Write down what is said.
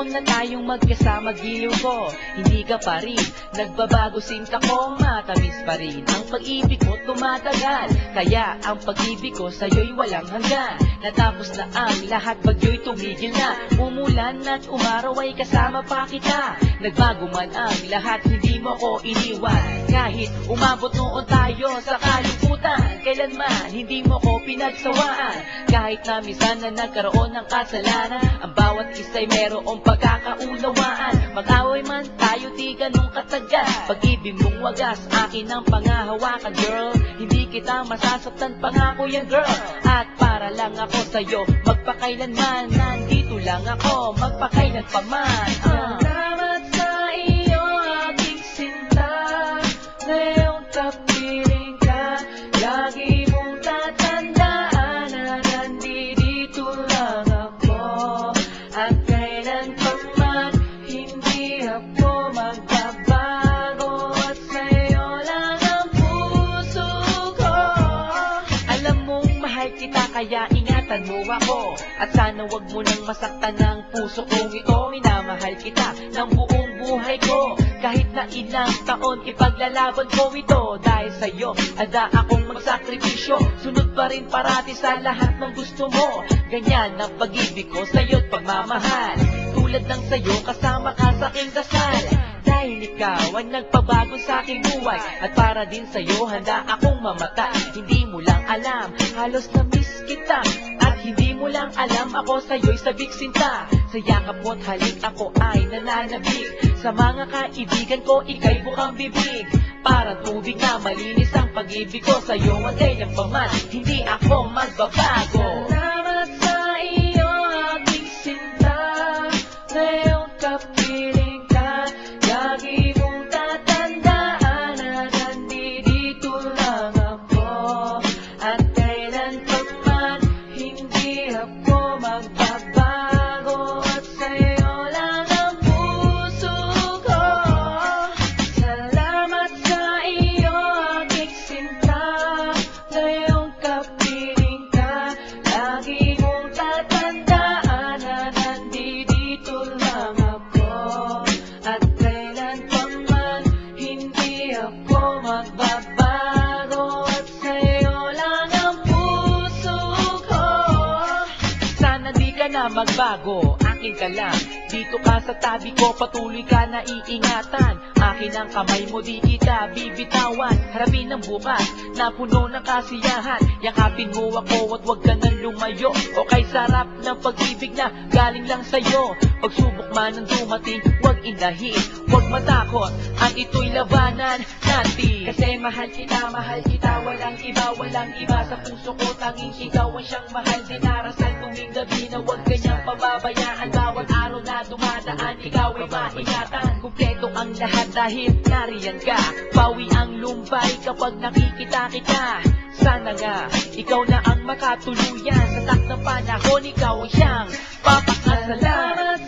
taon na tayong magkasama, giliw ko, hindi ka pa rin nagbabago, sinta ko, matamis pa rin ang pag-ibig mo tumatagal. Kaya ang pag-ibig ko sa'yo'y walang hanggan. Natapos na ang lahat, bagyo'y tumigil na. Umulan at umaraw ay kasama pa kita. Nagbago man ang lahat, hindi mo ko iniwan. Kahit umabot noon tayo sa kalibutan, kailanman hindi mo ko pinagsawaan. Kahit na minsan na nagkaroon ng kasalanan, ang bawat isa'y merong pagkakaunawaan. Mag-away man tayo, di ganun katagal. Pag-ibig mong wagas, akin ang pangahawakan, girl. Hindi kita masasaktan, pangako yan, girl. At para lang ako sa'yo, magpakailanman. Nandito lang ako, magpakailan pa man. Salamat sa iyo, aking sinta. Ngayong kapiling ka, lagi mong tatandaan na nandito lang ako. At kailan pa man, hindi ako magbabago. At sa'yo lang ang puso ko. Alam mong mahal kita, kaya ingatan mo ako. At sana wag mo nang masaktan ng puso kong ito. Minamahal kita ng buong buhay ko. Kahit na ilang taon, ipaglalaban ko ito. Dahil sa'yo, ada akong magsakripisyo. Sunod pa rin parati sa lahat ng gusto mo. Ganyan ang pag-ibig ko sa'yo't pagmamahal. Tulad ng sa'yo, kasama ka sa aking dasal. Dahil ikaw ang nagpabago sa aking buhay. At para din sa'yo, handa akong mamatay. Hindi mo lang alam, halos na-miss kita. At hindi mo lang alam, ako sa'yo'y sabik sinta. Sa yakap mo't halik ako ay nananabik. Sa mga kaibigan ko, ika'y bukang bibig. Para tubig na malinis ang pag-ibig ko sa'yo. At kailan pa man, hindi ako magbabago. Salamat sa iyo, aking sinta. Ngayong kapiling ka, lagi mong tatandaan na nandito lang ako. At kailan pa man, hindi ako magbabago. At sa'yo lang ang puso ko. Salamat sa iyo, aking sinta. Ngayong kapiling ka, lagi mong tatandaan na nandito lang ako. At kailan pa man, hindi ako magbabago. At sa'yo lang ang puso ko. Sana di ka na magbago, akin ka lang. Dito ka sa tabi ko, patuloy ka na iingatan. Akin ang kamay mo, di kita bibitawan. Harapin ang bukas na puno ng kasiyahan. Yakapin mo ako at wag ka nang lumayo. O kay sarap ng pag-ibig na galing lang sa'yo. Pagsubok man ang dumating, wag inahin, wag matakot, ang ito'y labanan natin. Kasi mahal kita, walang iba sa puso ko, tanging ikaw ang siyang mahal. Dinarasal tuwing gabi na wag kanyang pababayaan. Bawat araw na dumadaan, ikaw ay maingatan. Kumpleto ang lahat dahil nariyan ka. Bawi ang lumbay kapag nakikita kita. Sana nga, ikaw na ang makatuluyan. Sa tak ng panahon, ikaw ang siyang papakasalan.